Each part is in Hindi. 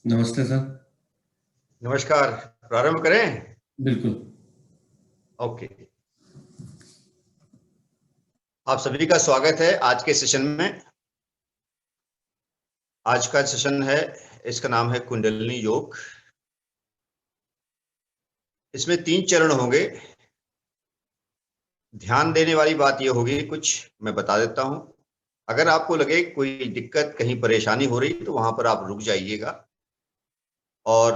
नमस्ते सर। नमस्कार। प्रारंभ करें। बिल्कुल। ओके। आप सभी का स्वागत है आज के सेशन में। आज का सेशन है, इसका नाम है कुंडलिनी योग। इसमें 3 चरण होंगे। ध्यान देने वाली बात यह होगी, कुछ मैं बता देता हूं। अगर आपको लगे कोई दिक्कत, कहीं परेशानी हो रही, तो वहां पर आप रुक जाइएगा और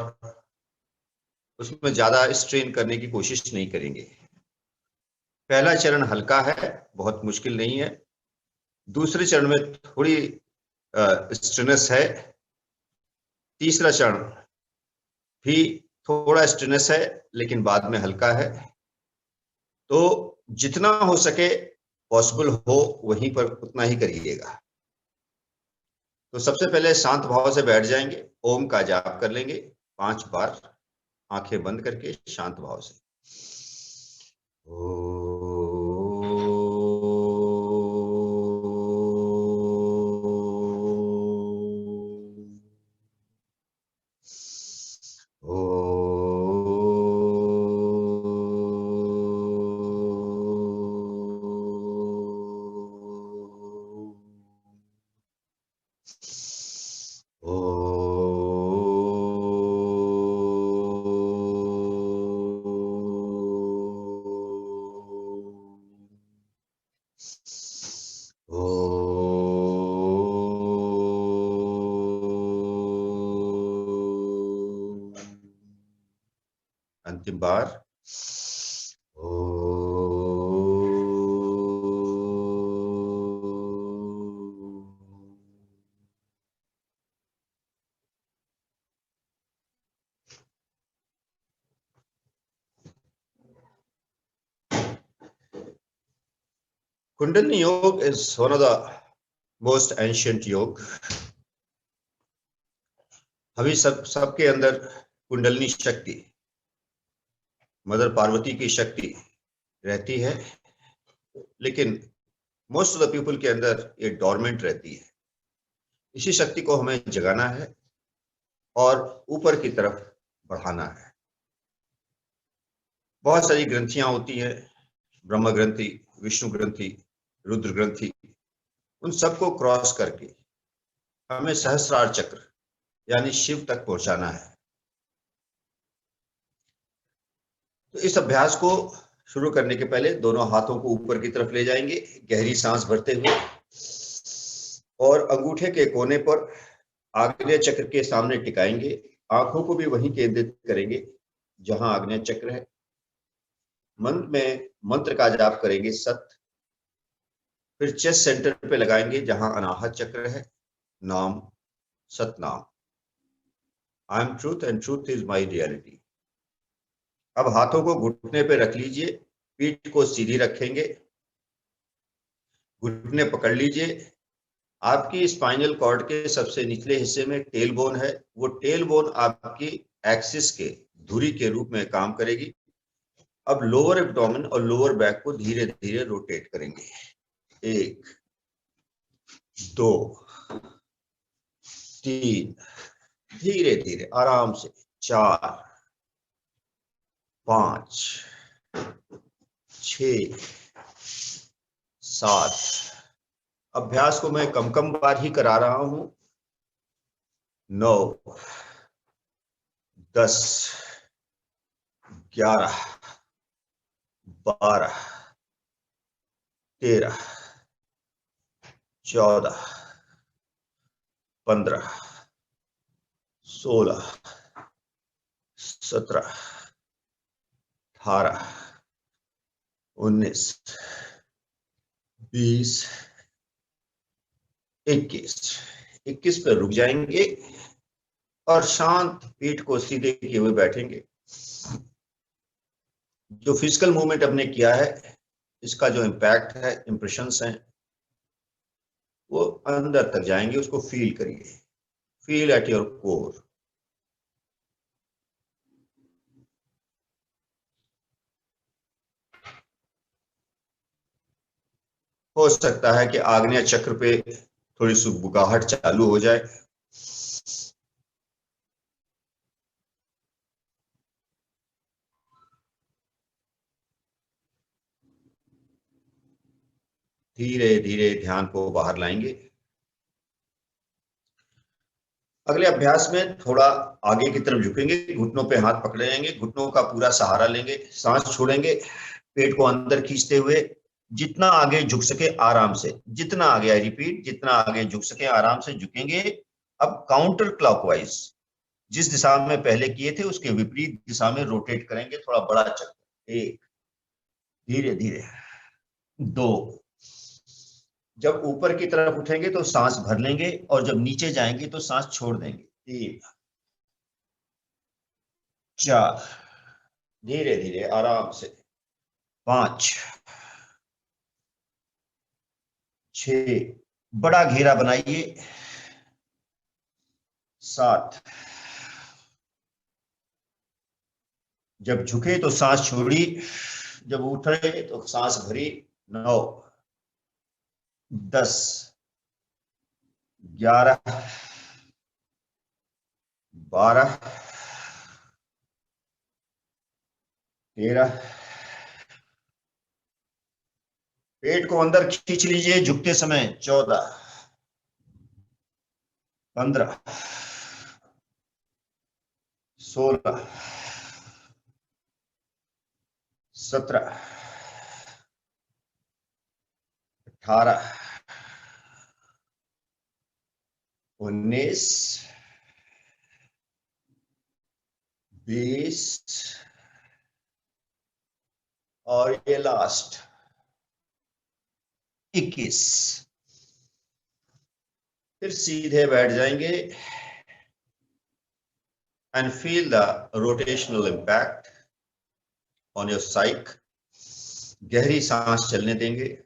उसमें ज्यादा स्ट्रेन करने की कोशिश नहीं करेंगे। पहला चरण हल्का है, बहुत मुश्किल नहीं है। दूसरे चरण में थोड़ी स्ट्रेनस है। तीसरा चरण भी थोड़ा स्ट्रेनस है, लेकिन बाद में हल्का है। तो जितना हो सके पॉसिबल हो वहीं पर उतना ही करिएगा। तो सबसे पहले शांत भाव से बैठ जाएंगे, ओम का जाप कर लेंगे 5 बार, आंखें बंद करके शांत भाव से। अंतिम बार। कुंडलिनी योग is one of the most ancient योग। अभी सबके अंदर कुंडलिनी शक्ति, मदर पार्वती की शक्ति रहती है, लेकिन मोस्ट ऑफ द पीपल के अंदर ये डोरमेंट रहती है। इसी शक्ति को हमें जगाना है और ऊपर की तरफ बढ़ाना है। बहुत सारी ग्रंथियां होती हैं, ब्रह्म ग्रंथि, विष्णु ग्रंथि, रुद्र ग्रंथि। उन सबको क्रॉस करके हमें सहस्रार चक्र यानी शिव तक पहुंचाना है। तो इस अभ्यास को शुरू करने के पहले दोनों हाथों को ऊपर की तरफ ले जाएंगे, गहरी सांस भरते हुए, और अंगूठे के कोने पर आग्नेय चक्र के सामने टिकाएंगे। आंखों को भी वहीं केंद्रित करेंगे जहां आग्नेय चक्र है। मन में मंत्र का जाप करेंगे सत। फिर चेस्ट सेंटर पे लगाएंगे जहां अनाहत चक्र है। नाम सतनाम, आई am truth and truth is my reality. अब हाथों को घुटने पे रख लीजिए, पीठ को सीधी रखेंगे, घुटने पकड़ लीजिए। आपकी स्पाइनल कॉर्ड के सबसे निचले हिस्से में टेल बोन है। वो टेल बोन आपकी एक्सिस के धुरी के रूप में काम करेगी। अब लोअर एब्डोमेन और लोअर बैक को धीरे धीरे रोटेट करेंगे। 1 2 3, धीरे धीरे आराम से 4 5 6 7। अभ्यास को मैं कम कम बार ही करा रहा हूं। 9 10 11 12 13 14 15 16 17 18 19 20 21 पर रुक जाएंगे और शांत पीठ को सीधे किए हुए बैठेंगे। जो फिजिकल मूवमेंट हमने किया है, इसका जो इम्पैक्ट है, इंप्रेशंस हैं, वो अंदर तक जाएंगे। उसको फील करिए, फील एट योर कोर। हो सकता है कि आग्नेय चक्र पे थोड़ी सुगबुगाहट चालू हो जाए। धीरे धीरे ध्यान को बाहर लाएंगे। अगले अभ्यास में थोड़ा आगे की तरफ झुकेंगे, घुटनों पे हाथ पकड़े रहेंगे, घुटनों का पूरा सहारा लेंगे, सांस छोड़ेंगे, पेट को अंदर खींचते हुए जितना आगे झुक सके आराम से, जितना आगे, आई रिपीट, जितना आगे झुक सके आराम से झुकेंगे। अब काउंटर क्लॉकवाइज, जिस दिशा में पहले किए थे उसके विपरीत दिशा में रोटेट करेंगे, थोड़ा बड़ा चक्कर। एक, धीरे धीरे। दो, जब ऊपर की तरफ उठेंगे तो सांस भर लेंगे और जब नीचे जाएंगे तो सांस छोड़ देंगे। तीन, चार, धीरे धीरे आराम से। पांच, छ, बड़ा घेरा बनाइए। सात, जब झुके तो सांस छोड़ी, जब उठे तो सांस भरी। नौ, 10, 11, 12, 13, पेट को अंदर खींच लीजिए झुकते समय। 14, 15, 16, 17, 18, 19, 20 और ये लास्ट 21। फिर सीधे बैठ जाएंगे and feel the rotational impact on your psyche. गहरी सांस चलने देंगे।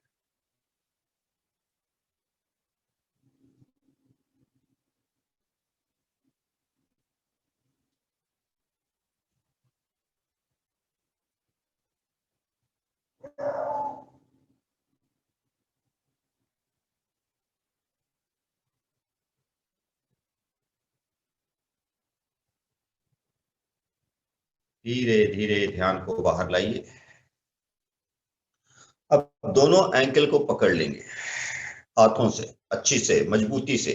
धीरे धीरे ध्यान को बाहर लाइए। अब दोनों एंकल को पकड़ लेंगे हाथों से, अच्छी से, मजबूती से,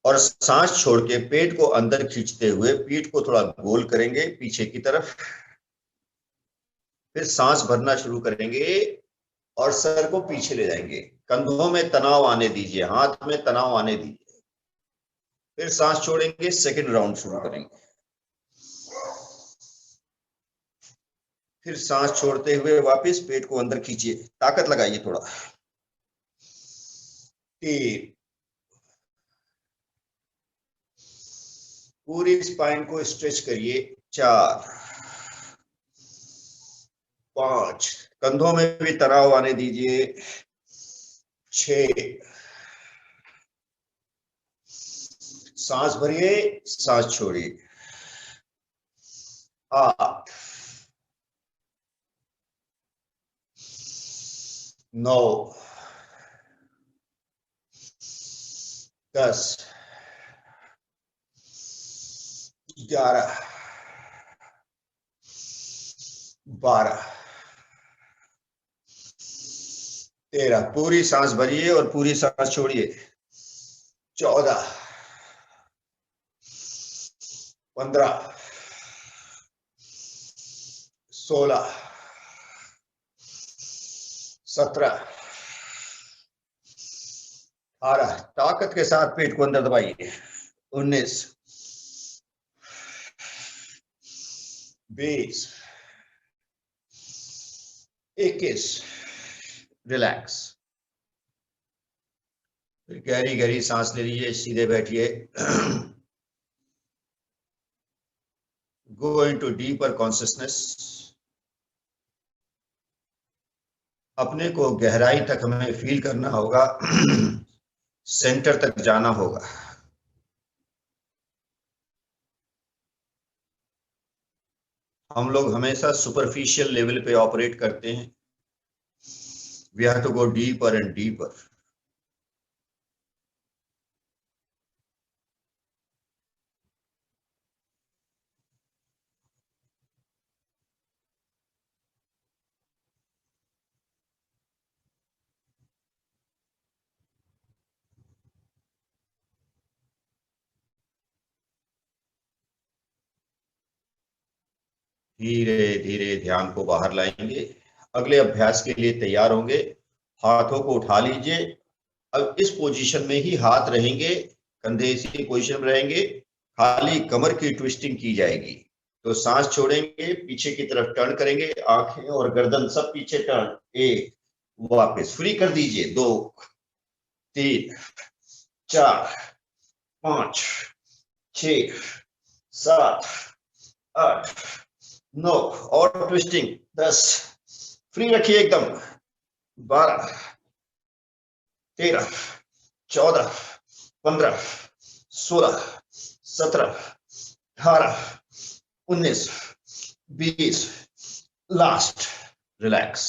और सांस छोड़ के पेट को अंदर खींचते हुए पीठ को थोड़ा गोल करेंगे पीछे की तरफ। फिर सांस भरना शुरू करेंगे और सर को पीछे ले जाएंगे। कंधों में तनाव आने दीजिए, हाथ में तनाव आने दीजिए। फिर सांस छोड़ेंगे, सेकंड राउंड शुरू करेंगे। फिर सांस छोड़ते हुए वापस पेट को अंदर खींचिए, ताकत लगाइए थोड़ा। 3, पूरी स्पाइन को स्ट्रेच करिए। 4, 5, कंधों में भी तनाव आने दीजिए। 6, सांस भरिए, सांस छोड़िए। 8, 9, 10, 11, 12, 13, पूरी सांस भरिए और पूरी सांस छोड़िए। 14, 15, 16, 17, 18, ताकत के साथ पेट को अंदर दबाइए। 19, 20, 21, रिलैक्स। फिर गहरी गहरी सांस ले लीजिए, सीधे बैठिए। Go into deeper consciousness. अपने को गहराई तक हमें फील करना होगा। सेंटर तक जाना होगा। हम लोग हमेशा सुपरफिशियल लेवल पे ऑपरेट करते हैं। We have to go deeper and deeper. धीरे धीरे ध्यान को बाहर लाएंगे। अगले अभ्यास के लिए तैयार होंगे। हाथों को उठा लीजिए। अब इस पोजीशन में ही हाथ रहेंगे, कंधे इसी पोजीशन में रहेंगे, खाली कमर की ट्विस्टिंग की जाएगी। तो सांस छोड़ेंगे, पीछे की तरफ टर्न करेंगे, आंखें और गर्दन सब पीछे टर्न। एक, वापस फ्री कर दीजिए। 2, 3, 4, 5, 6, 7, 8, 9 और ट्विस्टिंग। 10, फ्री रखिए एकदम। 12, 13, 14, 15, 16, 17, 18, 19, 20। Last, relax.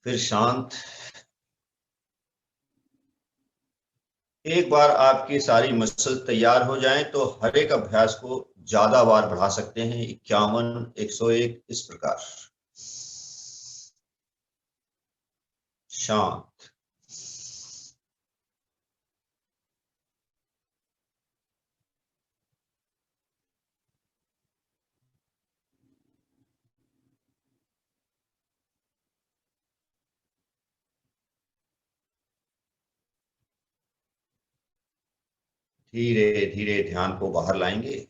फिर शांत। एक बार आपकी सारी मसल तैयार हो जाएं तो हर एक अभ्यास को ज्यादा बार बढ़ा सकते हैं, 51, 101 इस प्रकार। शांत। धीरे धीरे ध्यान को बाहर लाएंगे।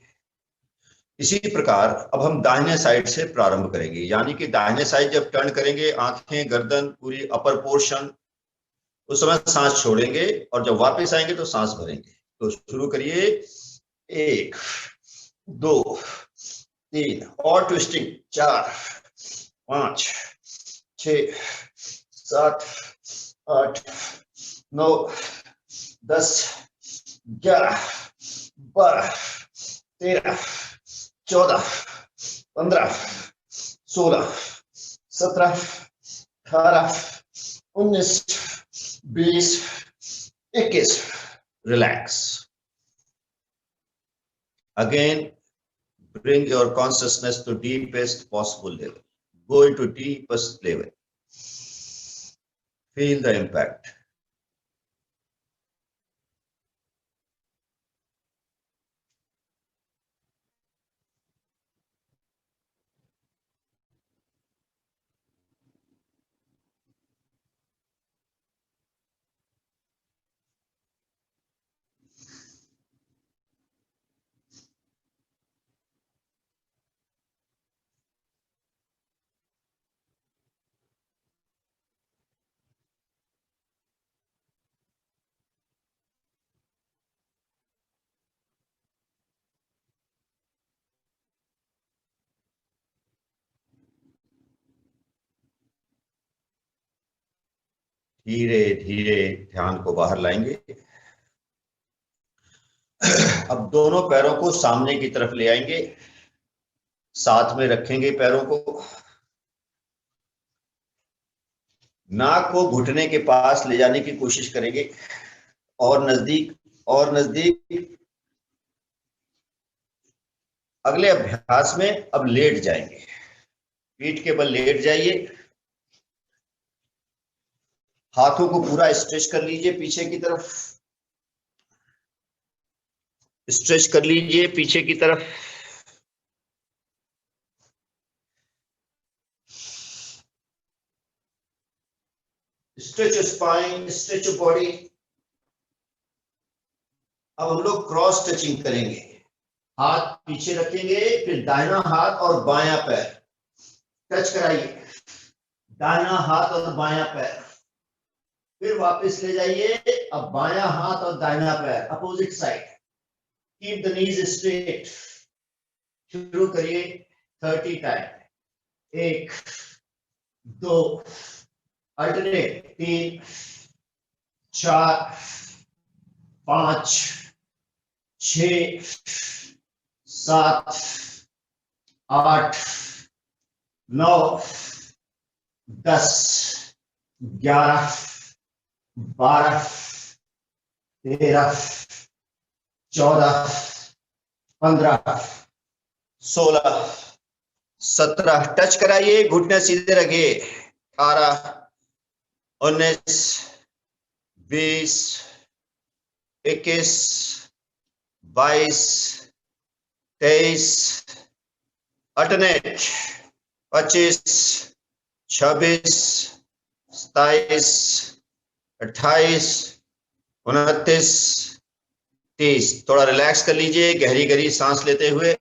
इसी प्रकार अब हम दाहिने साइड से प्रारंभ करेंगे, यानी कि दाहिने साइड जब टर्न करेंगे, आंखें, गर्दन, पूरी अपर पोर्शन, उस समय सांस छोड़ेंगे और जब वापस आएंगे तो सांस भरेंगे। तो शुरू करिए। 1, 2, 3 और twisting. 4, 5, 6, 7, 8, 9, 10, 11, 12, 13, 14, 15, 16, 17, 18, 19, 20, 21। Relax. Again, bring your consciousness to deepest possible level. Go into deepest level. Feel the impact. धीरे धीरे ध्यान को बाहर लाएंगे। अब दोनों पैरों को सामने की तरफ ले आएंगे, साथ में रखेंगे पैरों को। नाक को घुटने के पास ले जाने की कोशिश करेंगे और नजदीक और नजदीक। अगले अभ्यास में अब लेट जाएंगे, पीठ के बल लेट जाइए। हाथों को पूरा स्ट्रेच कर लीजिए, पीछे की तरफ स्ट्रेच कर लीजिए, पीछे की तरफ। Stretch spine, stretch body. अब हम लोग क्रॉस टचिंग करेंगे। हाथ पीछे रखेंगे, फिर दाहिना हाथ और बायां पैर टच कराइए। दाहिना हाथ और बायां पैर, फिर वापस ले जाइए। अब बायां हाथ और दाहिना पैर opposite side. Keep the knees straight. शुरू करिए 30 टाइम। 1, 2, अल्टरनेट। 3, 4, 5, 6, 7, 8, 9, 10, 11, 12, 13, 14, 15, 16, 17। टच कराइए, घुटने सीधे रखिए। 18, 19, 20, 21, 22, 23, अल्टरनेट 25, 26, 27, 28, 29, 30। थोड़ा रिलैक्स कर लीजिए, गहरी गहरी सांस लेते हुए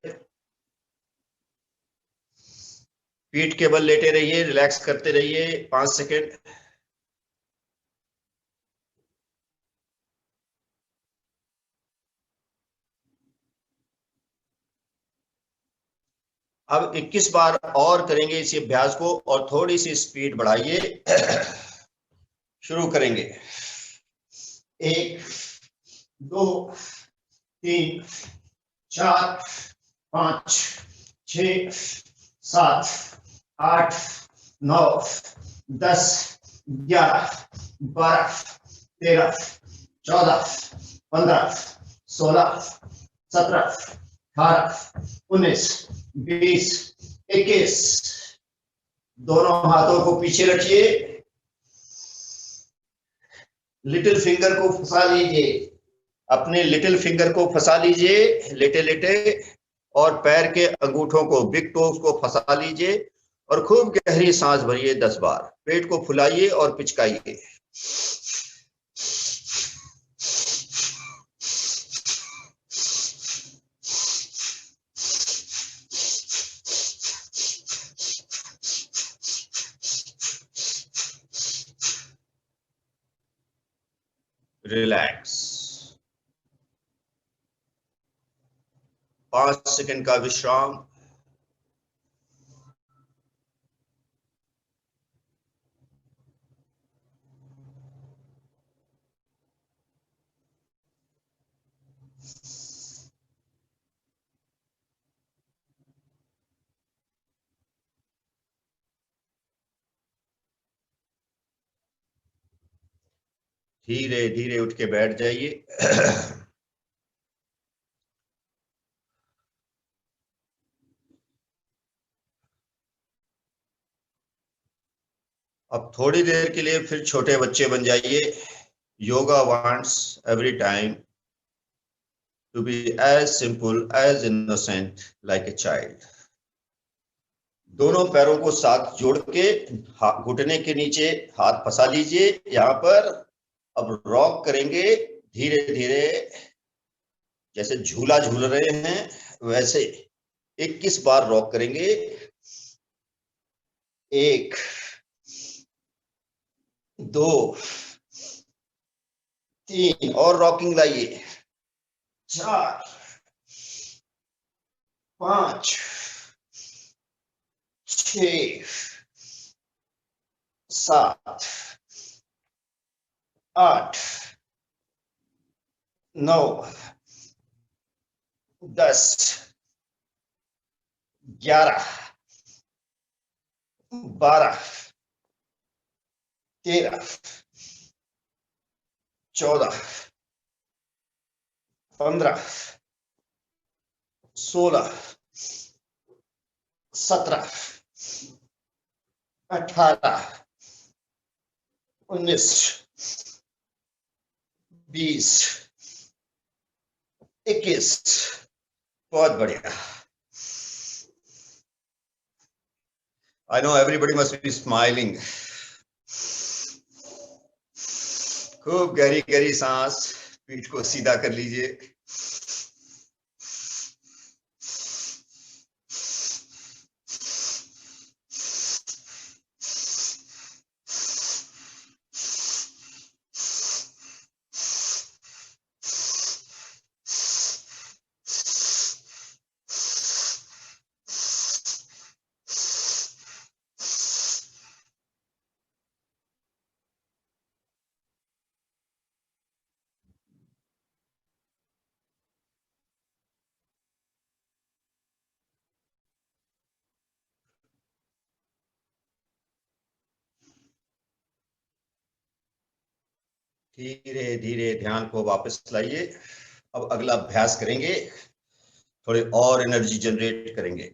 पीठ के बल लेटे रहिए, रिलैक्स करते रहिए 5 सेकेंड। अब 21 बार और करेंगे इसी अभ्यास को, और थोड़ी सी स्पीड बढ़ाइए। शुरू करेंगे। 1, 2, 3, 4, 5, 6, 7, 8, 9, 10, 11, 12, 13, 14, 15, 16, 17, 18, 19, 20, 21। दोनों हाथों को पीछे रखिए, लिटिल फिंगर को फंसा लीजिए, अपने लिटिल फिंगर को फंसा लीजिए लेटे लेटे, और पैर के अंगूठों को, बिग टोज को फंसा लीजिए, और खूब गहरी सांस भरिए 10 बार। पेट को फुलाइए और पिचकाइए। रिलैक्स। 5 सेकंड का विश्राम। धीरे धीरे उठ के बैठ जाइए। अब थोड़ी देर के लिए फिर छोटे बच्चे बन जाइए। Yoga wants every time to be as simple as innocent like a child. दोनों पैरों को साथ जोड़ के घुटने के नीचे हाथ फंसा लीजिए यहां पर। अब रॉक करेंगे धीरे धीरे, जैसे झूला झूल रहे हैं वैसे। 21 बार रॉक करेंगे। 1, 2, 3 और रॉकिंग लाइए। 4, 5, 6, 7, 8, 9, 10, 11, 12, 13, 14, 15, 16, 17, 18, 19, 20, 21। बहुत बढ़िया। I know everybody must be smiling. खूब गहरी गहरी सांस, पीठ को सीधा कर लीजिए। धीरे धीरे ध्यान को वापस लाइए। अब अगला अभ्यास करेंगे, थोड़ी और एनर्जी जनरेट करेंगे।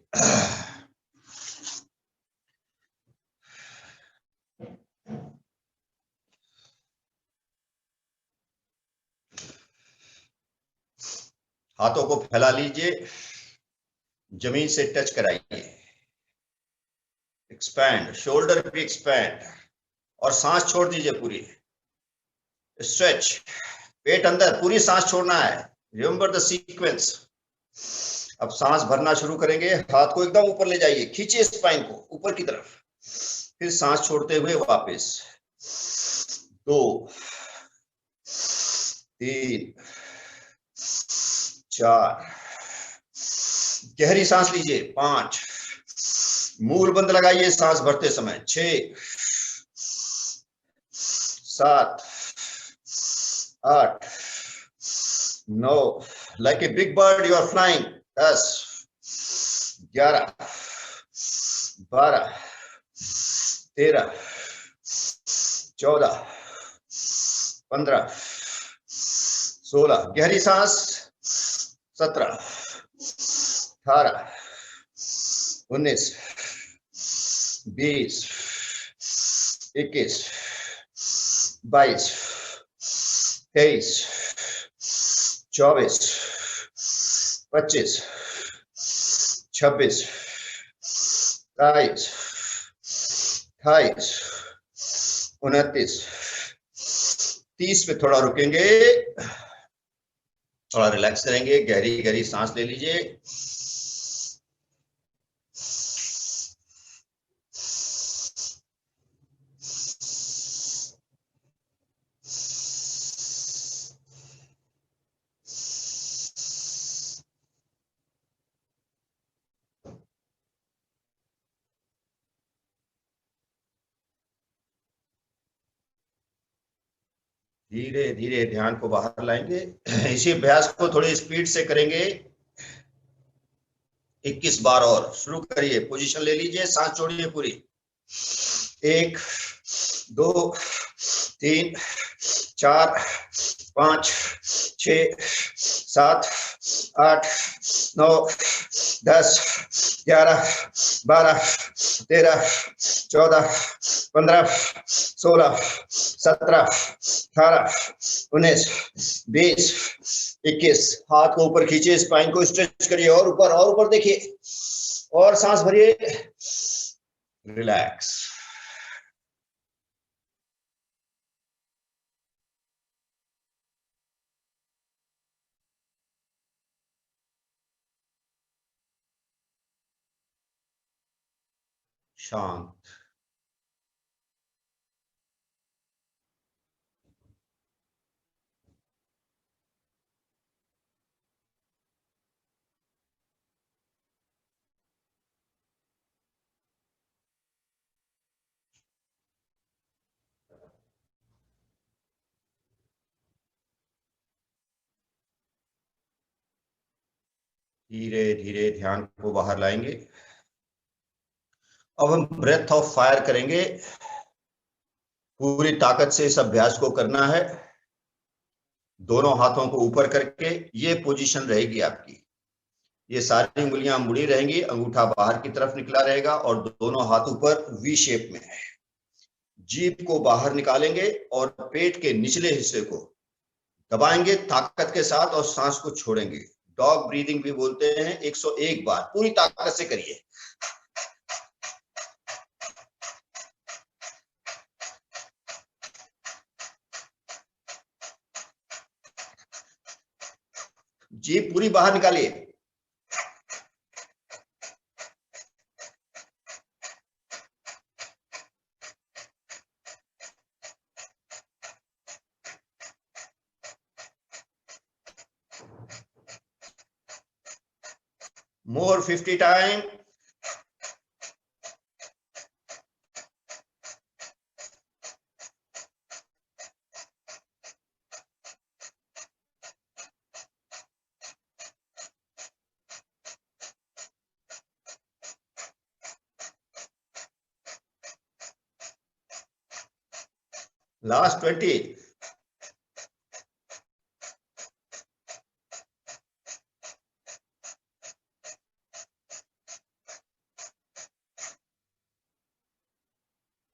हाथों को फैला लीजिए, जमीन से टच कराइए। एक्सपैंड, शोल्डर भी एक्सपैंड, और सांस छोड़ दीजिए पूरी, स्ट्रेच, पेट अंदर, पूरी सांस छोड़ना है, रिमेंबर द सीक्वेंस। अब सांस भरना शुरू करेंगे, हाथ को एकदम ऊपर ले जाइए, खींचिए स्पाइन को ऊपर की तरफ, फिर सांस छोड़ते हुए वापस, 2 3 4, गहरी सांस लीजिए, 5, मूल बंद लगाइए सांस भरते समय, 6 7 8 9, like a big bird you are flying, 10 11 12 13 14 15 16, गहरी सांस, 17 18 19 20 21 22 23 24 25 26 27 28 29 30 पे थोड़ा रुकेंगे, थोड़ा रिलैक्स करेंगे, गहरी गहरी सांस ले लीजिए। धीरे धीरे ध्यान को बाहर लाएंगे। इसी अभ्यास को थोड़ी स्पीड से करेंगे, 21 बार और। शुरू करिए, पोजीशन ले लीजिए, सांस छोड़िए पूरी, 1 2 3 4 5 6 7 8 9 10 11 12 13 14 15 16 17 18 19 20 21। हाथ को ऊपर खींचिए, स्पाइन को स्ट्रेच करिए, और ऊपर देखिए, और सांस भरिए, रिलैक्स। शांत। धीरे धीरे ध्यान को बाहर लाएंगे। अब हम ब्रेथ ऑफ फायर करेंगे, पूरी ताकत से इस अभ्यास को करना है। दोनों हाथों को ऊपर करके, ये पोजीशन रहेगी आपकी, ये सारी उंगलियां मुड़ी रहेंगी, अंगूठा बाहर की तरफ निकला रहेगा और दोनों हाथ ऊपर वी शेप में है। जीभ को बाहर निकालेंगे और पेट के निचले हिस्से को दबाएंगे ताकत के साथ और सांस को छोड़ेंगे। डॉग ब्रीदिंग भी बोलते हैं। 101 बार पूरी ताकत से करिए। जीभ पूरी बाहर निकालिए। More 50 time. लास्ट 20।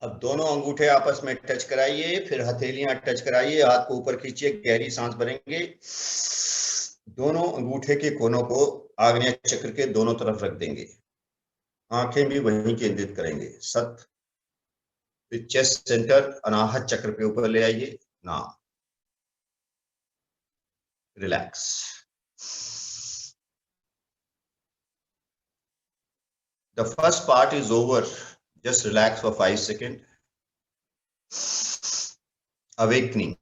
अब दोनों अंगूठे आपस में टच कराइए, फिर हथेलियां टच कराइए, हाथ को ऊपर खींचिए, गहरी सांस भरेंगे। दोनों अंगूठे के कोनों को आग्नेय चक्र के दोनों तरफ रख देंगे। आंखें भी वहीं केंद्रित करेंगे। सत, फिर चेस्ट सेंटर, अनाहत चक्र पे ऊपर ले आइए। ना, relax. The first part is over. Just relax for 5 seconds. Awakening.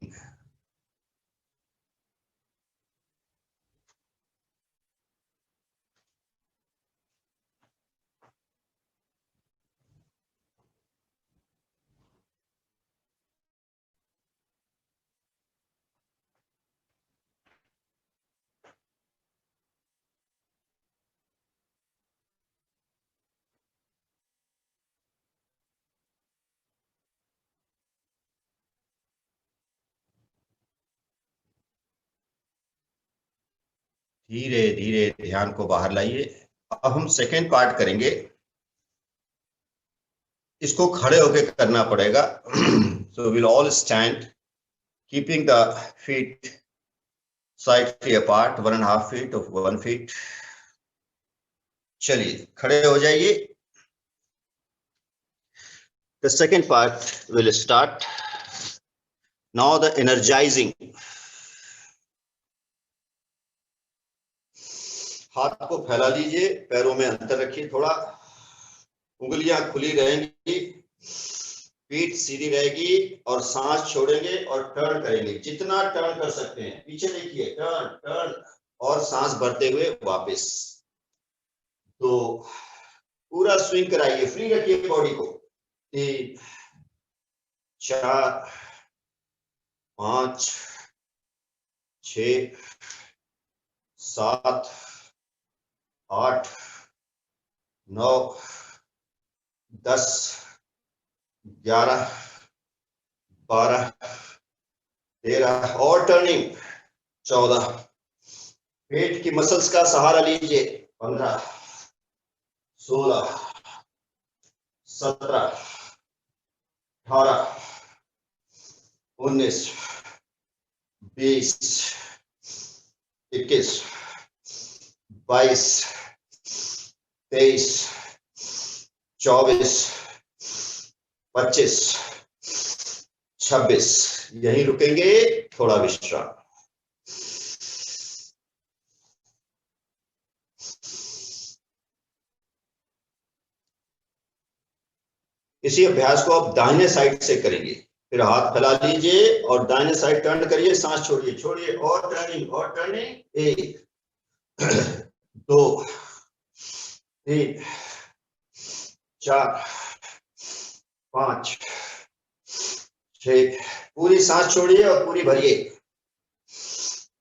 धीरे धीरे ध्यान को बाहर लाइए। अब हम सेकेंड पार्ट करेंगे। इसको खड़े होकर करना पड़ेगा। So we'll all stand, keeping the feet slightly apart, 1.5 feet of 1 feet. चलिए खड़े हो जाइए। The second part will start. Now the energizing. हाथ को फैला लीजिए, पैरों में अंतर रखिए, थोड़ा उंगलियां खुली रहेंगी, पीठ सीधी रहेगी और सांस छोड़ेंगे और टर्न करेंगे। जितना टर्न कर सकते हैं, पीछे देखिए, टर्न टर्न, और सांस भरते हुए वापस। तो पूरा स्विंग कराइए, फ्री रखिए बॉडी को। 3, 4, 5, 6, 7, 8, 9, 10, 11, 12, 13, और टर्निंग 14। पेट की मसल्स का सहारा लीजिए। 15, 16, 17, 18, 19, 20, 21, 22, 23, 24, 25, 26। यहीं रुकेंगे, थोड़ा विश्राम। इसी अभ्यास को आप दाहिने साइड से करेंगे। फिर हाथ फैला लीजिए और दाहिने साइड टर्न करिए, सांस छोड़िए, छोड़िए, और टर्निंग, और टर्निंग। 1, 2, 3, 4, 5, 6, पूरी सांस छोड़िए और पूरी भरिए।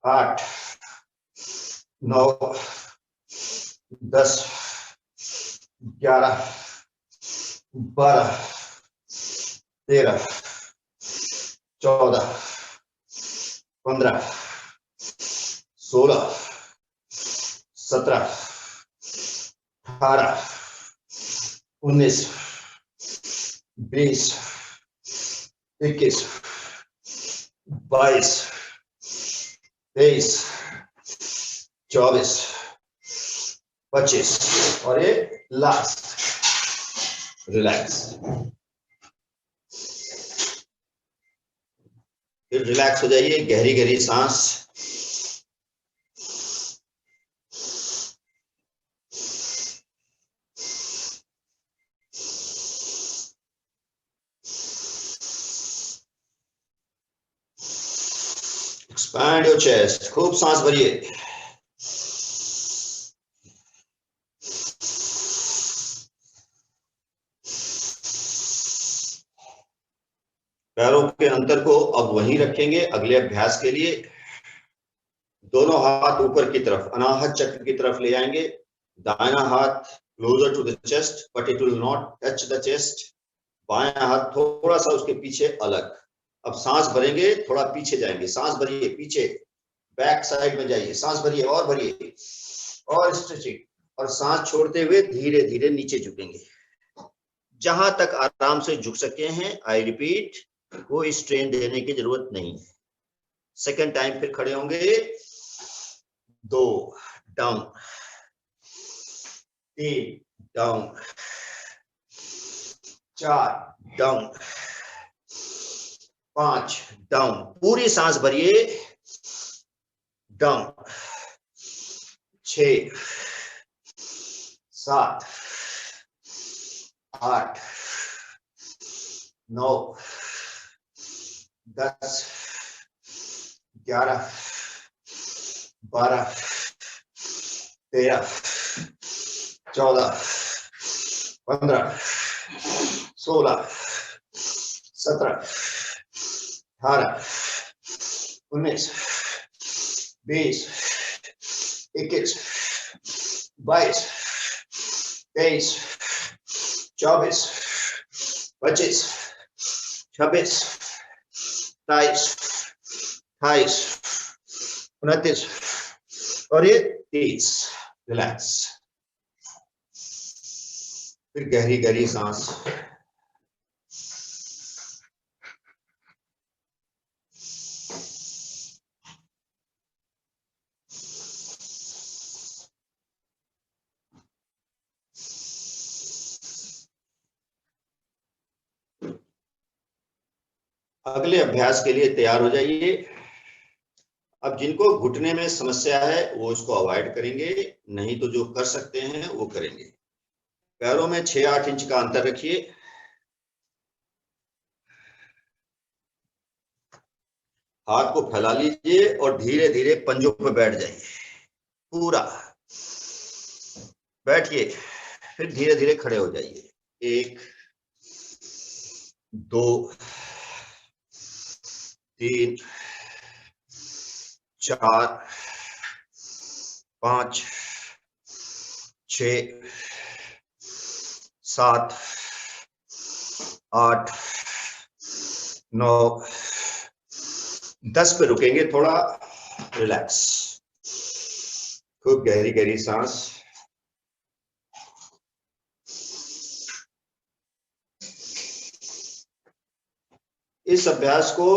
8, 9, 10, 11, 12, 13, 14, 15, 16, 17, 18, 19, 20, 21, 22, 23, 24, 25, और ये लास्ट। रिलैक्स। फिर रिलैक्स हो जाइए, गहरी गहरी सांस। एक्सपैंड योर चेस्ट, खूब सांस भरिए। पैरों के अंतर को अब वहीं रखेंगे अगले अभ्यास के लिए। दोनों हाथ ऊपर की तरफ, अनाहत चक्र की तरफ ले आएंगे। दाहिना हाथ closer to the chest, but it will not touch the chest. बायां हाथ थोड़ा सा उसके पीछे अलग। अब सांस भरेंगे, थोड़ा पीछे जाएंगे, सांस भरिए, पीछे बैक साइड में जाइए, सांस भरिए और भरिए, और स्ट्रेचिंग, और सांस छोड़ते हुए धीरे धीरे नीचे झुकेंगे, जहां तक आराम से झुक सके हैं। आई रिपीट, कोई स्ट्रेन देने की जरूरत नहीं है। सेकंड टाइम फिर खड़े होंगे। 2 डाउन, 3 डाउन, 4 डाउन, 5 डाउन, पूरी सांस भरिए, डाउन, 6 7 8 9 10 11 12 13 14 15 16 17 18 19 20 21 22 23 24 25 26 27 28 29 और ये 30। रिलैक्स। फिर गहरी गहरी सांस। अगले अभ्यास के लिए तैयार हो जाइए। अब जिनको घुटने में समस्या है वो इसको अवॉइड करेंगे, नहीं तो जो कर सकते हैं वो करेंगे। पैरों में 6-8 इंच का अंतर रखिए। हाथ को फैला लीजिए और धीरे धीरे पंजों पर बैठ जाइए। पूरा बैठिए, फिर धीरे धीरे खड़े हो जाइए। 1 2 3 4 5 6 7 8 9 10 पे रुकेंगे। थोड़ा रिलैक्स, खूब गहरी गहरी सांस। इस अभ्यास को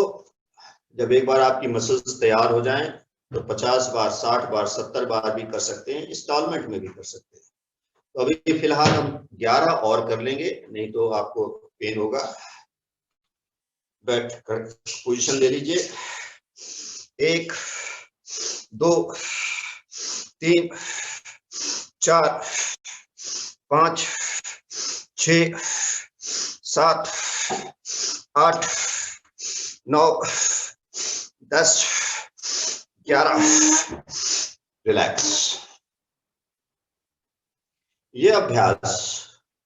जब एक बार आपकी मसल्स तैयार हो जाएं तो 50 बार, 60 बार, 70 बार भी कर सकते हैं, इंस्टॉलमेंट में भी कर सकते हैं। तो अभी फिलहाल हम 11 और कर लेंगे, नहीं तो आपको पेन होगा। बैठ कर पोजीशन ले लीजिए। 1 2 3 4 5 6 7 8 9 10 11। रिलैक्स। ये अभ्यास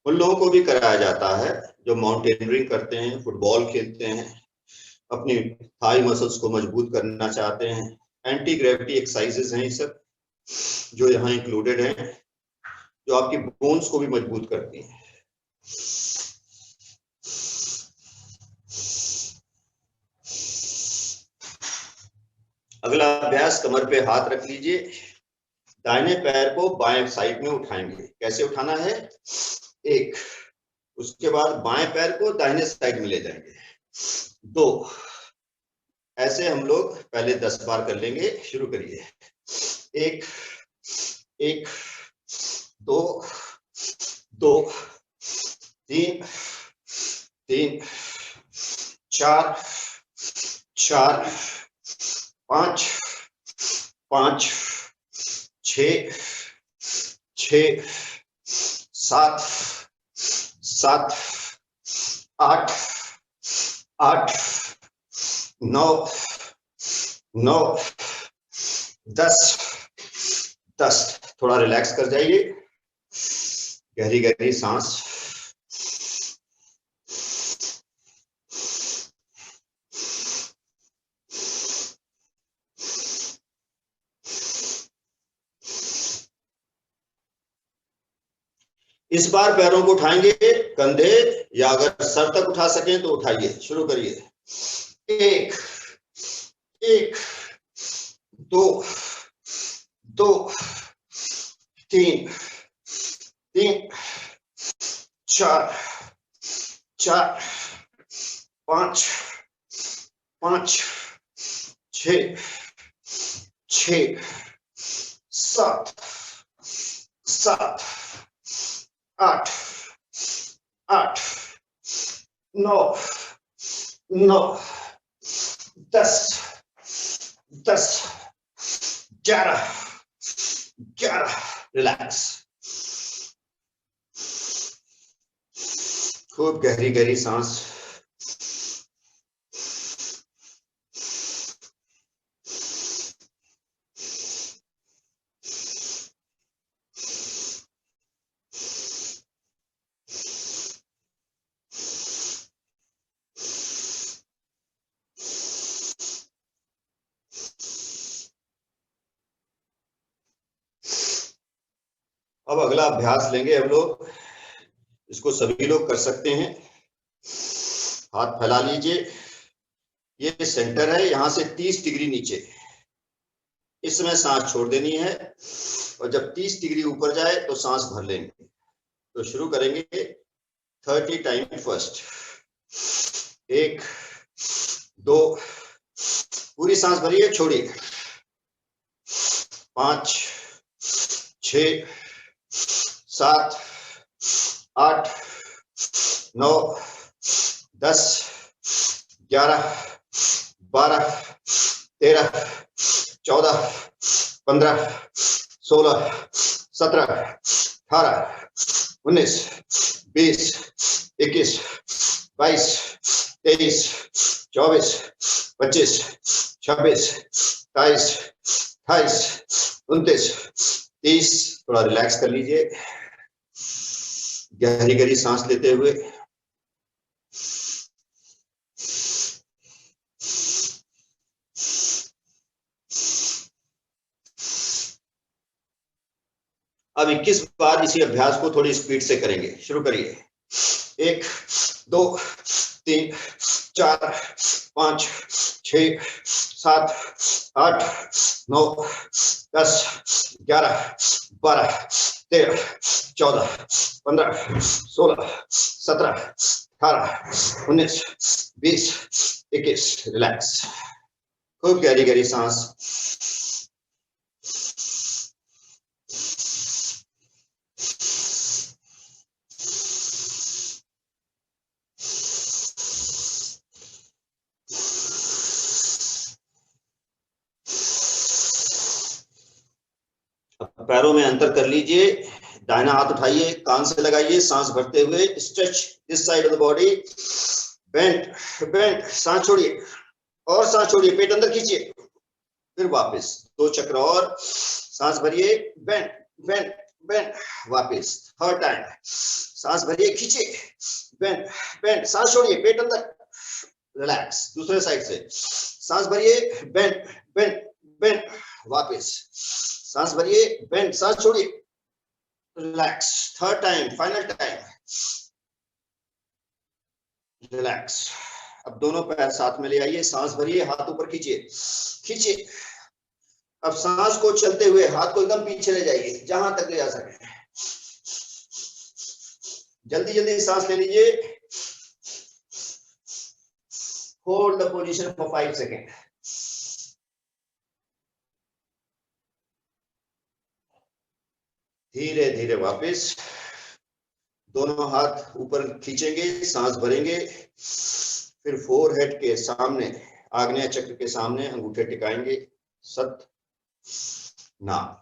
उन लोगों को भी कराया जाता है जो माउंटेनियरिंग करते हैं, फुटबॉल खेलते हैं, अपनी थाई मसल्स को मजबूत करना चाहते हैं। एंटी ग्रेविटी एक्सरसाइजेस हैं ये सब, जो यहाँ इंक्लूडेड हैं, जो आपकी बोन्स को भी मजबूत करती हैं। अगला अभ्यास, कमर पे हाथ रख लीजिए, दाहिने पैर को बाएं साइड में उठाएंगे। कैसे उठाना है? 1, उसके बाद बाएं पैर को दाहिने साइड में ले जाएंगे। 2, ऐसे हम लोग पहले 10 बार कर लेंगे। शुरू करिए। 1 1 2 2 3 3 4 4 5 5 6 6 7 7 8 8 9 9 10 10। थोड़ा रिलैक्स कर जाइए, गहरी गहरी सांस। इस बार पैरों को उठाएंगे कंधे, या अगर सर तक उठा सकें तो उठाइए। शुरू करिए। 1 1 2 2 3 3 4 4 5 5 6 6 7 7 8 8 9 9 10 10 11 11 रिलैक्स। खूब गहरी गहरी सांस। अब अगला अभ्यास लेंगे हम लोग, इसको सभी लोग कर सकते हैं। हाथ फैला लीजिए, ये सेंटर है, यहां से 30 डिग्री नीचे, इस समय सांस छोड़ देनी है और जब 30 डिग्री ऊपर जाए तो सांस भर लेंगे। तो शुरू करेंगे 30 टाइम फर्स्ट। 1 2 पूरी सांस भरिए, छोड़िए। 5 6 7 8 9 10 11 12 13 14 15 16 17 18 19 20 21 22 23 24 25 26 27 28 29 30। थोड़ा रिलैक्स कर लीजिए, गहरी गहरी सांस लेते हुए। अब 21 बार इसी अभ्यास को थोड़ी स्पीड से करेंगे। शुरू करिए। 1 2 3 4 5 6 7 8 9 10 11 12 13 14 15 16 17 18 19 20 21। रिलैक्स। खूब गहरी गहरी सांस। पैरों में अंतर कर लीजिए, दाहिना हाथ उठाइए, कान से लगाइए, सांस भरते हुए stretch this side of the body, bent bent, सांस छोड़िए और सांस छोड़िए, पेट अंदर खींचिए, फिर वापस 2 चक्र और, सांस भरिए, बेंट बेंट बेंट, वापस 3rd टाइम, सांस भरिए, खींचिए, बेंट बेंट, सांस छोड़िए, पेट अंदर, रिलैक्स। दूसरे साइड से सांस भरिए, बेंट बेंट बेंट, वापस सांस भरिए, बेंट, सांस छोड़िए, relax. 3rd time, final time, relax. अब दोनों पैर साथ में ले आइए, सांस भरिए, हाथ ऊपर खींचिए खींचिए। अब सांस को चलते हुए हाथ को एकदम पीछे ले जाइए, जहां तक ले जा सके। जल्दी जल्दी सांस ले लीजिए। Hold the position for 5 second. धीरे धीरे वापस, दोनों हाथ ऊपर खींचेंगे, सांस भरेंगे, फिर फोरहेड के सामने, आग्नेय चक्र के सामने अंगूठे टिकाएंगे, Sat Nam,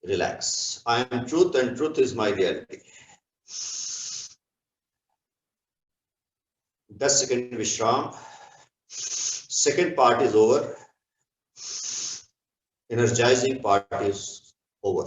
relax. I am truth and truth is my reality. 10 second विश्राम। Second part is over, energizing part is over.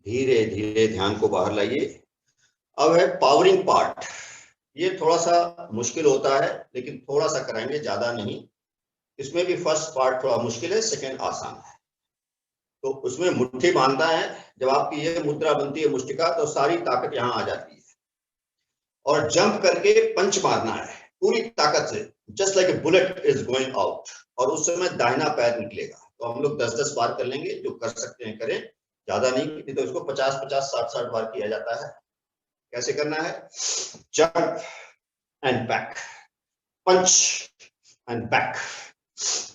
धीरे धीरे ध्यान को बाहर लाइए। अब है पावरिंग पार्ट। ये थोड़ा सा मुश्किल होता है, लेकिन थोड़ा सा कराएंगे, ज्यादा नहीं। इसमें भी फर्स्ट पार्ट थोड़ा मुश्किल है, सेकेंड आसान है। तो उसमें मुट्ठी बांधना है। जब आपकी ये मुद्रा बनती है मुष्टिका, तो सारी ताकत यहाँ आ जाती है और जंप करके पंच मारना है पूरी ताकत से, just like a bullet is going out, और उस समय दाहिना पैर निकलेगा। तो हम लोग 10-10 बार कर लेंगे, जो कर सकते हैं करें, ज्यादा नहीं तो इसको 50-50, 60-60 बार किया जाता है। कैसे करना है? Jump and back, punch and back,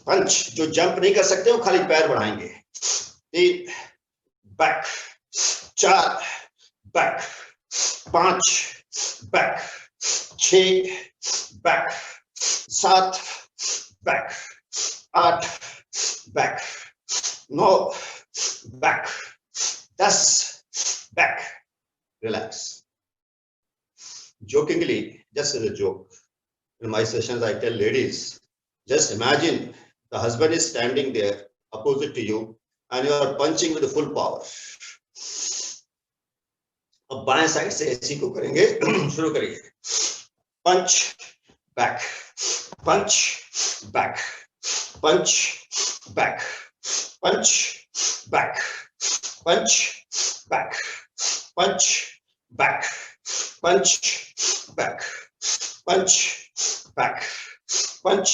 punch. जो जंप नहीं कर सकते वो खाली पैर बढ़ाएंगे। 3 back, 4 back, 5 back, 6 back, 7 back, 8 back, 9 back, 10 back. Relax. Jokingly, just as a joke, in my sessions I tell ladies, just imagine the husband is standing there opposite to you and you are punching with full power. अब बाएं साइड से ऐसी को करेंगे, शुरू करिए। Punch back, punch back, punch back, punch back, punch back, punch back, punch back, punch back, punch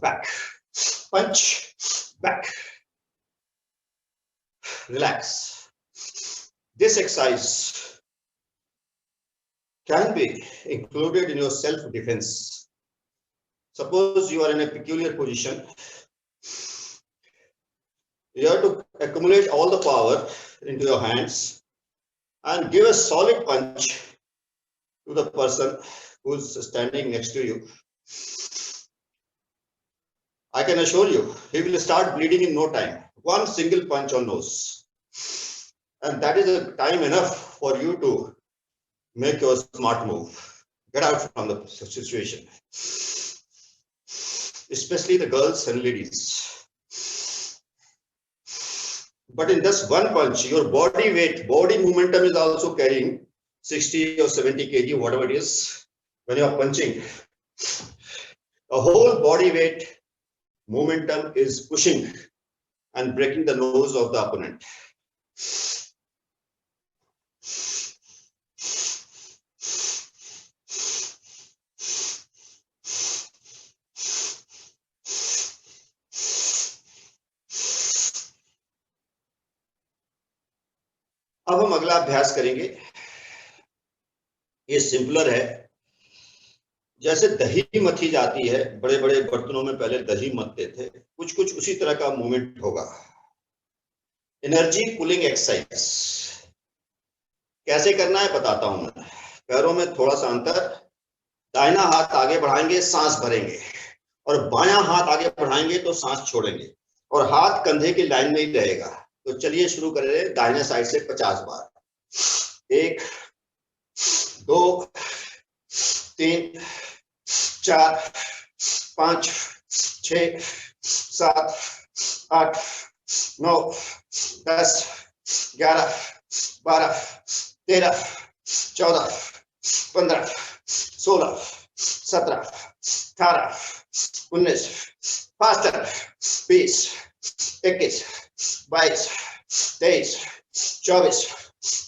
back, punch back. Relax. This exercise can be included in your self-defense. Suppose you are in a peculiar position. You have to accumulate all the power into your hands and give a solid punch to the person who is standing next to you. I can assure you, he will start bleeding in no time. One single punch on nose. And that is a time enough for you to make your smart move. Get out from the situation. Especially the girls and ladies. But in just one punch, your body weight, body momentum is also carrying 60 or 70 kg, whatever it is. When you are punching, the whole body weight momentum is pushing and breaking the nose of the opponent. अब हम अगला अभ्यास करेंगे। ये सिंपलर है। जैसे दही मथी जाती है, बड़े बड़े बर्तनों में पहले दही मथते थे, कुछ कुछ उसी तरह का मूवमेंट होगा। एनर्जी पुलिंग एक्सरसाइज कैसे करना है बताता हूं मैं। पैरों में थोड़ा सा अंतर, दाहिना हाथ आगे बढ़ाएंगे, सांस भरेंगे, और बायां हाथ आगे बढ़ाएंगे तो सांस छोड़ेंगे, और हाथ कंधे की लाइन में ही रहेगा। तो चलिए शुरू करें दाहिने साइड से 50 बार। 1 2 3 4 5 6 7 8 9 10 11 12 13 14 15 16 17 18 19 फास्टर 20 21 22 23 24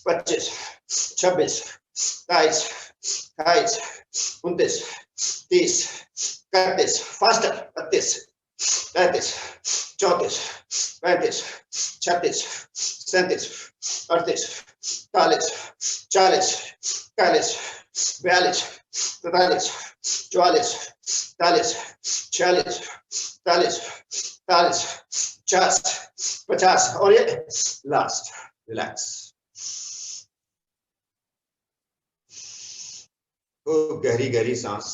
25 26 27 28 29 30 31 फास्टर 32 33 34 35 36 37 38 40 40 41 42 43 44 45 46 47 48 50 50 और ये लास्ट। रिलैक्स। तो गहरी गहरी सांस।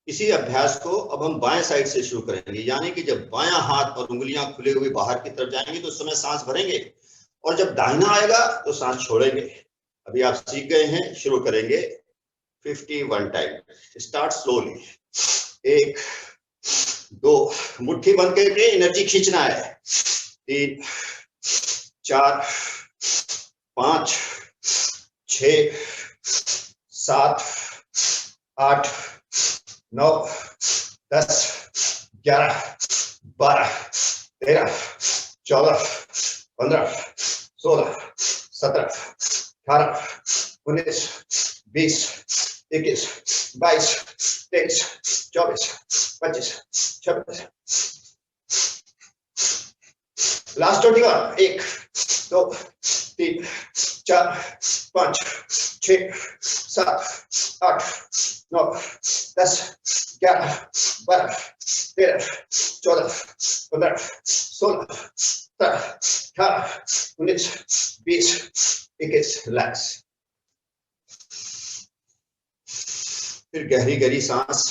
इसी अभ्यास को अब हम बाएं साइड से शुरू करेंगे, यानी कि जब बायां हाथ और उंगलियां खुले हुए बाहर की तरफ जाएंगे तो उस समय सांस भरेंगे, और जब दाहिना आएगा तो सांस छोड़ेंगे। अभी आप सीख गए हैं, शुरू करेंगे 51 टाइम। Start slowly. 1 2 मुट्ठी बंद करके एनर्जी खींचना है। 3 4 5 6 7 8 9 10 11 12 13 14 15 16 17 18, 19, 20, 21, 22, 23, 24, 25, 26, लास्ट 21, 1, 2, 3, 4, 5, 6, 7, 8, 9, 10, 11, 12, 13, 14, 15, 16, 17, 18, 19, 20, 21, रिलैक्स। फिर गहरी गहरी सांस।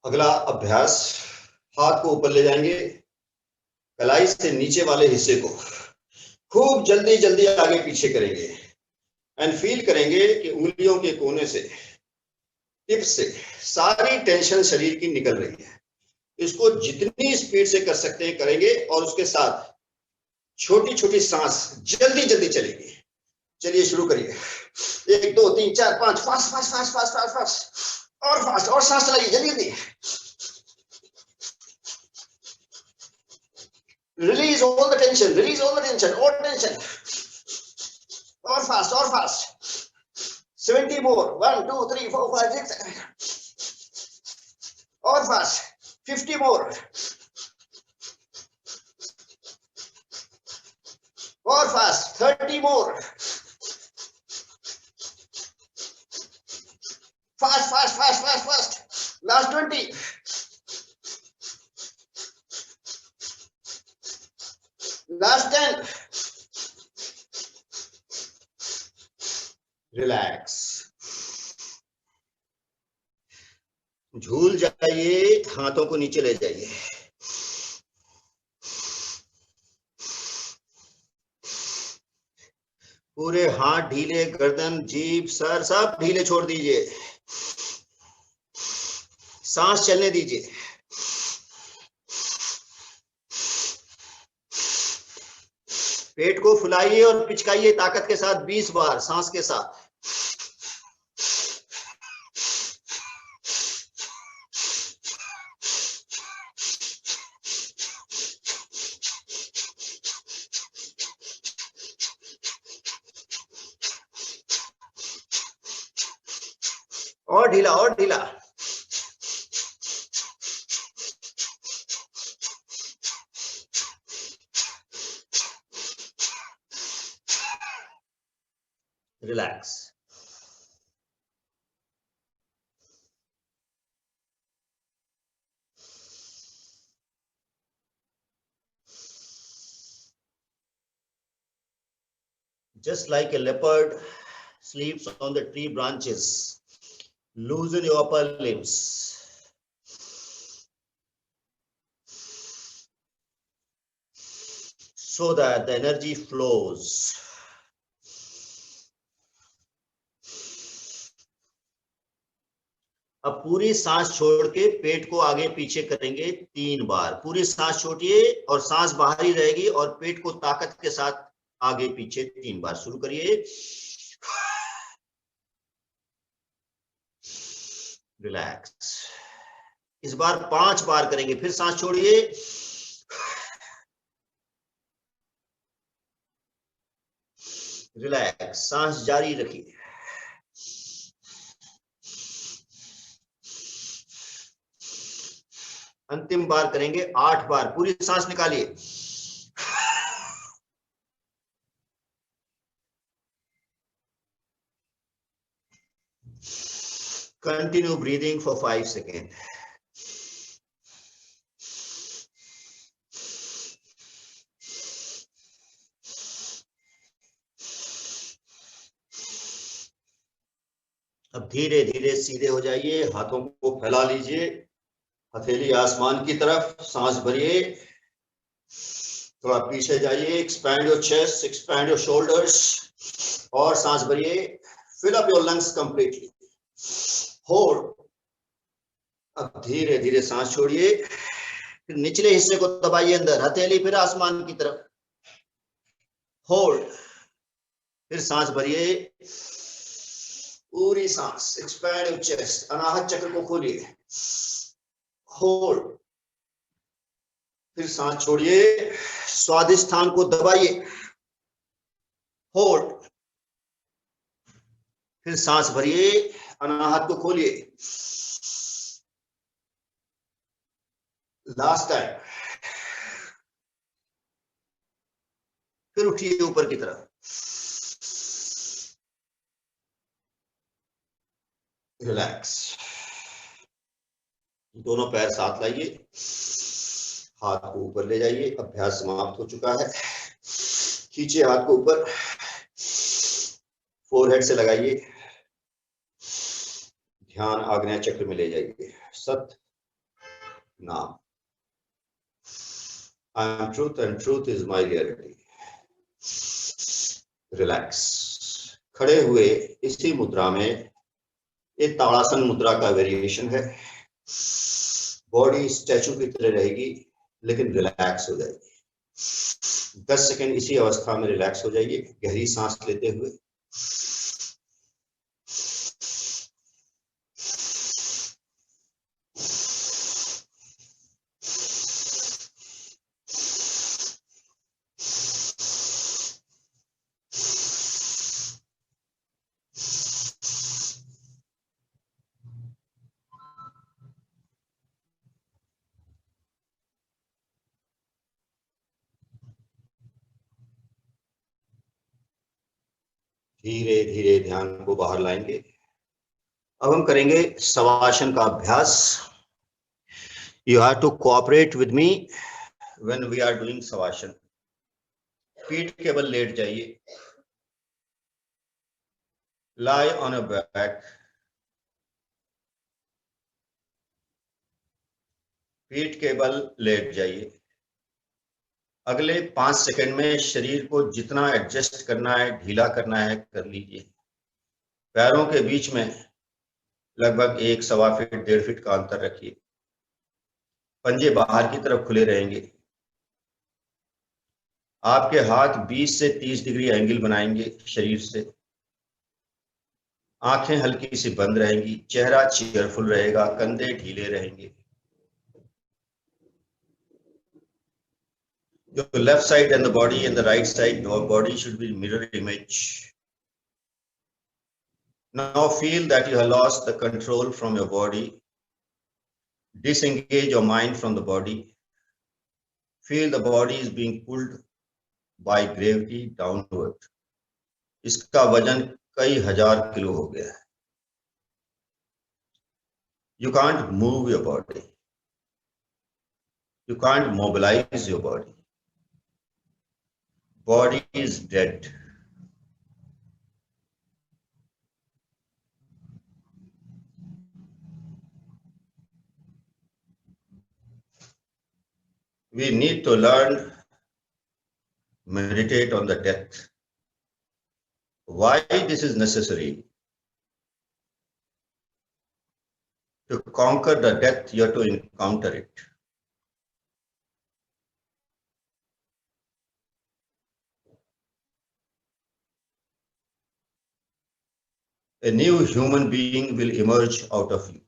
अगला अभ्यास, हाथ को ऊपर ले जाएंगे, कलाई से नीचे वाले हिस्से को खूब जल्दी जल्दी आगे पीछे करेंगे एंड फील करेंगे कि उंगलियों के कोने से, टिप से सारी टेंशन शरीर की निकल रही है। इसको जितनी स्पीड से कर सकते हैं करेंगे और उसके साथ छोटी छोटी सांस जल्दी जल्दी चलेगी। चलिए शुरू करिए। 1 2 3 4 5, fast fast fast fast fast fast, और फास्ट, और सांस चलाइए जल्दी जल्दी। Release all the tension, release all the tension, all tension. Or fast, or fast. 70 more. 1, 2, 3, 4, 5, 6. Or fast. 50 more. Or fast. 30 more. Fast, fast, fast, fast, fast. Last 20. Last 10. Relax. झूल जाइए, हाथों को नीचे ले जाइए। पूरे हाथ ढीले, गर्दन, जीभ, सर सब ढीले छोड़ दीजिए। सांस चलने दीजिए। पेट को फुलाइए और पिचकाइए ताकत के साथ 20 बार सांस के साथ। और ढीला, और ढीला। Relax. Just like a leopard sleeps on the tree branches, loosen your upper limbs. So that the energy flows. अब पूरी सांस छोड़ के पेट को आगे पीछे करेंगे 3 बार। पूरी सांस छोड़िए और सांस बाहर ही रहेगी और पेट को ताकत के साथ आगे पीछे 3 बार। शुरू करिए। रिलैक्स। इस बार 5 बार करेंगे। फिर सांस छोड़िए। रिलैक्स। सांस जारी रखिए। अंतिम बार करेंगे 8 बार। पूरी सांस निकालिए। Continue breathing for 5 second. अब धीरे धीरे सीधे हो जाइए, हाथों को फैला लीजिए, हथेली आसमान की तरफ। सांस भरिए, थोड़ा पीछे जाइए। Expand your chest, expand your shoulders, और सांस भरिए। Fill up your lungs completely. Hold. अब धीरे धीरे सांस छोड़िए। फिर निचले हिस्से को दबाइए अंदर, हथेली फिर आसमान की तरफ। होल्ड। फिर सांस भरिए, पूरी सांस, एक्सपैंड योर चेस्ट, अनाहत चक्र को खोलिए, होल्ड, फिर सांस छोड़िए, स्वादिष्ठान को दबाइए, होल्ड, फिर सांस भरिए, अनाहत को खोलिए, लास्ट टाइम, फिर उठिए ऊपर की तरफ, रिलैक्स, दोनों पैर साथ लाइए, हाथ को ऊपर ले जाइए, अभ्यास समाप्त हो चुका है, खींचिए हाथ को ऊपर, फोरहेड से लगाइए, ध्यान आग्नेय चक्र में ले जाइए, सत नाम, आई am truth and truth is my reality, relax, खड़े हुए इसी मुद्रा में, ये ताड़ासन मुद्रा का वेरिएशन है, बॉडी स्टैचू की तरह रहेगी लेकिन रिलैक्स हो जाएगी। 10 सेकंड इसी अवस्था में रिलैक्स हो जाइए, गहरी सांस लेते हुए, धीरे धीरे ध्यान को बाहर लाएंगे। अब हम करेंगे शवासन का अभ्यास। You have to cooperate with me when we are doing shavasana. पीठ के बल लेट जाइए, lie on a back, पीठ के बल लेट जाइए। अगले 5 सेकंड में शरीर को जितना एडजस्ट करना है, ढीला करना है, कर लीजिए। पैरों के बीच में लगभग 1-1.25 फीट 1.5 फीट का अंतर रखिए। पंजे बाहर की तरफ खुले रहेंगे। आपके हाथ 20 से 30 डिग्री एंगल बनाएंगे शरीर से। आंखें हल्की सी बंद रहेंगी, चेहरा चीयरफुल रहेगा, कंधे ढीले रहेंगे। Your left side and the body and the right side, your body should be mirror image. Now feel that you have lost the control from your body. Disengage your mind from the body. Feel the body is being pulled by gravity downward. इसका वजन कई हजार किलो हो गया है। You can't move your body. You can't mobilize your body. Body is dead. We need to learn, meditate on the death. Why this is necessary? To conquer the death, you have to encounter it. A new human being will emerge out of you.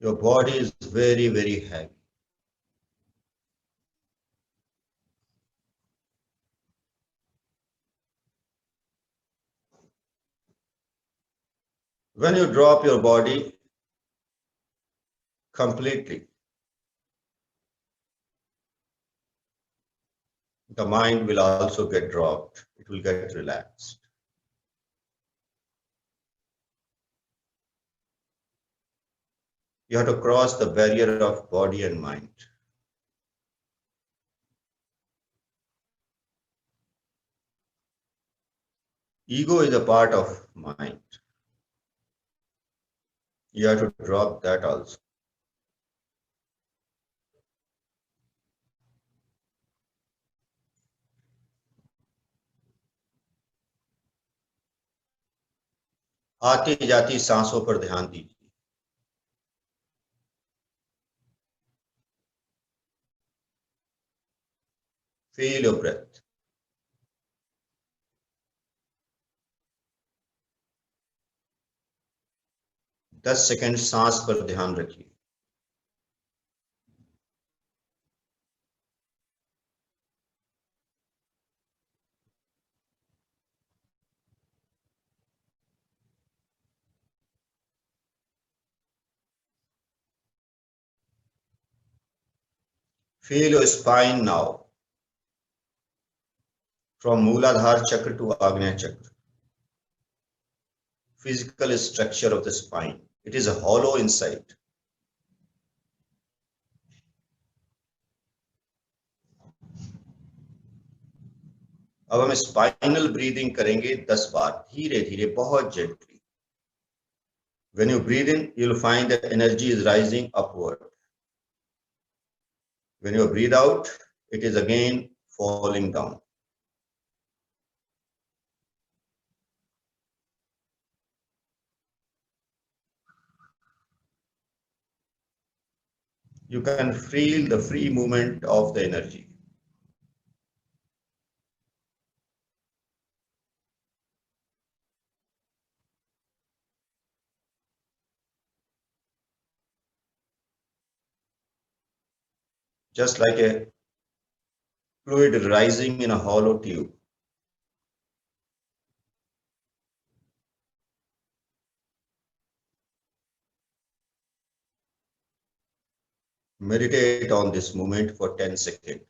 Your body is very, very heavy. When you drop your body completely, the mind will also get dropped. It will get relaxed. You have to cross the barrier of body and mind. Ego is a part of mind. You have to drop that also. आती जाती सांसों पर ध्यान दीजिए। Feel your breath. 10 सेकंड सांस पर ध्यान रखिए। Feel your spine now, from मूलाधार चक्र टू आग्नेय चक्र। Physical structure of the spine. It is a hollow inside. अब हम स्पाइनल ब्रीदिंग करेंगे 10 बार, धीरे धीरे, बहुत gently. When you breathe in, you'll find that energy is rising upward. When you breathe out, it is again falling down. You can feel the free movement of the energy. Just like a fluid rising in a hollow tube. Meditate on this movement for 10 seconds.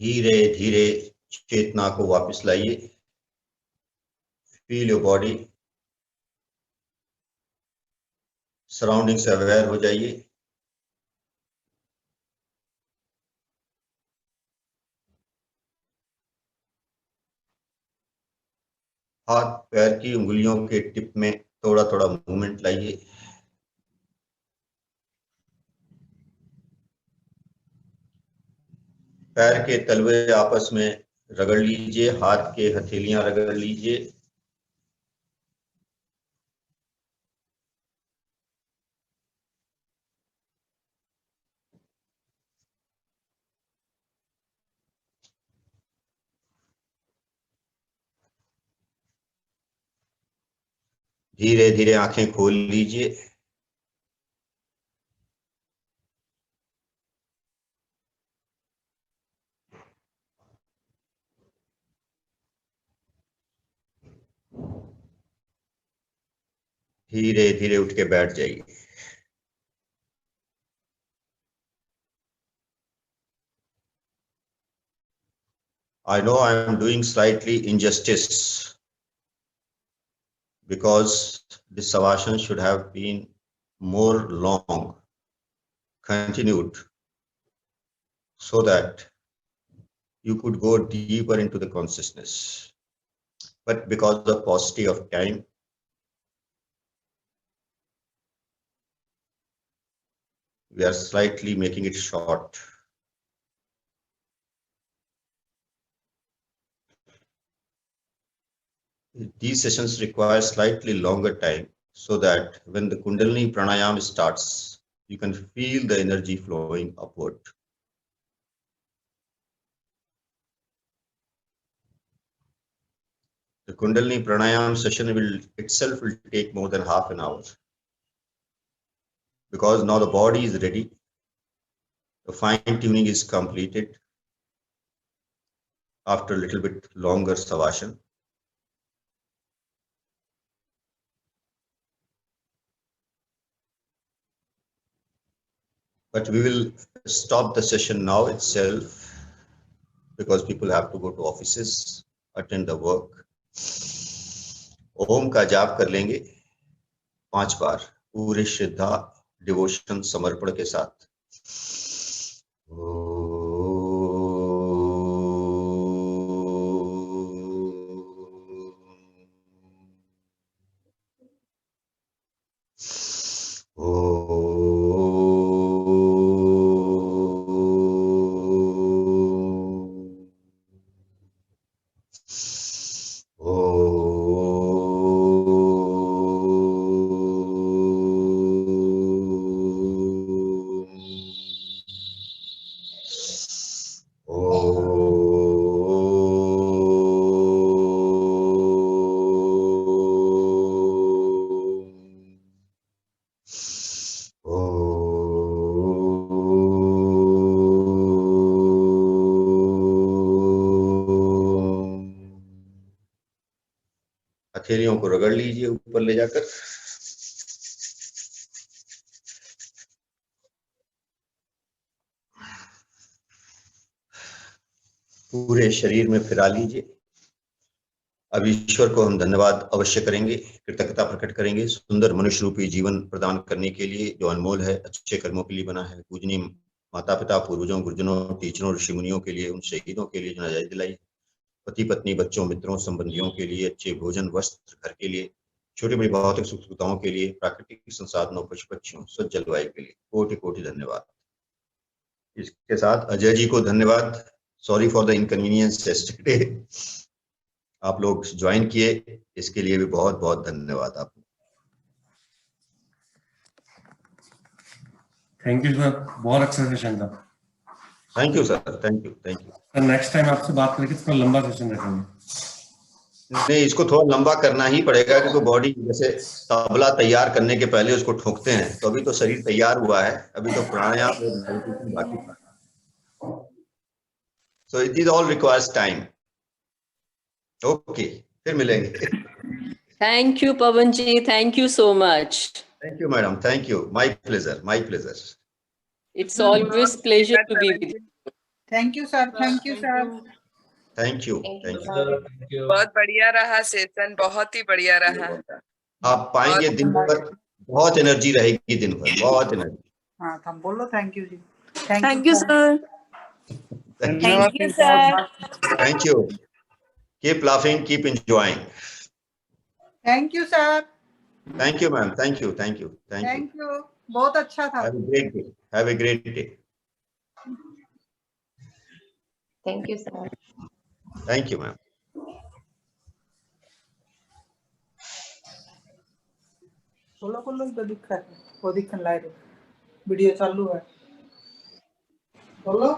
धीरे धीरे चेतना को वापस लाइए। फील योर बॉडी, सराउंडिंग से अवेयर हो जाइए। हाथ पैर की उंगलियों के टिप में थोड़ा थोड़ा मूवमेंट लाइए। पैर के तलवे आपस में रगड़ लीजिए, हाथ के हथेलियां रगड़ लीजिए। धीरे धीरे आंखें खोल लीजिए। धीरे धीरे उठ के बैठ जाइए। I know I am doing slightly injustice because this savasana should have been more long, continued, so that you could go deeper into the consciousness. But because of paucity of time, we are slightly making it short. These sessions require slightly longer time so that when the Kundalini Pranayama starts, you can feel the energy flowing upward. The Kundalini Pranayama session will take more than half an hour. Because now the body is ready, the fine tuning is completed after a little bit longer savasana. But we will stop the session now itself because people have to go to offices, attend the work. ओम का जाप कर लेंगे 5 बार पूरे श्रद्धा, डिवोशन, समर्पण के साथ। हथेलियों को रगड़ लीजिए ऊपर ले जाकर। पूरे शरीर में फिरा लीजिए। अब ईश्वर को हम धन्यवाद अवश्य करेंगे, कृतज्ञता प्रकट करेंगे सुंदर मनुष्य रूपी जीवन प्रदान करने के लिए जो अनमोल है, अच्छे कर्मों के लिए बना है। पूजनीय माता पिता, पूर्वजों, गुरुजनों, टीचरों, ऋषि मुनियों के लिए, उन शहीदों के लिए जो नजायज दिलाई, पति पत्नी, बच्चों, मित्रों, संबंधियों के लिए, अच्छे भोजन, वस्त्र, घर के लिए, छोटी बड़ी भौतिक सुख सुविधाओं के लिए, प्राकृतिक संसाधनों, पशु पक्षियों, स्वच्छ जलवायु के लिए कोटि कोटि धन्यवाद। इसके साथ अजय जी को धन्यवाद। Sorry for the inconvenience yesterday. आप लोग ज्वाइन किए, इसके लिए भी बहुत बहुत धन्यवाद आपको। थैंक यू सर, बहुत अच्छा सेशन था। Thank you sir, thank you, thank you. Sir next time आपसे बात करके थोड़ा लंबा सेशन रखेंगे। नहीं, इसको थोड़ा लंबा करना ही पड़ेगा क्योंकि बॉडी जैसे तबला तैयार करने के पहले उसको ठोकते हैं, तो अभी तो शरीर तैयार हुआ है, अभी तो प्राणायाम और मेडिटेशन बाकी था। So it is all requires time. Okay, फिर मिलेंगे। Thank you Pavan ji, thank you so much. Thank you madam, thank you. My pleasure, my pleasure. It's always pleasure to be with you. Thank you sir, thank you sir. Thank you. बहुत बढ़िया रहा सेशन, बहुत ही बढ़िया रहा। आप पाएंगे दिन भर बहुत एनर्जी रहेगी, दिन भर बहुत एनर्जी। हाँ, हम बोलो thank you ji. Thank you, sir. Thank you. Thank you, sir. Thank you. Keep laughing, keep enjoying. Thank you sir, Thank you, ma'am. Thank you. Thank you. Thank you. Thank you, बहुत अच्छा था। Have a great day. Have a great day. Thank you, sir. Thank you, ma'am. बोलो बोलो, तो दिख रहा है, वो दिखने लायक वीडियो चालू है, बोलो।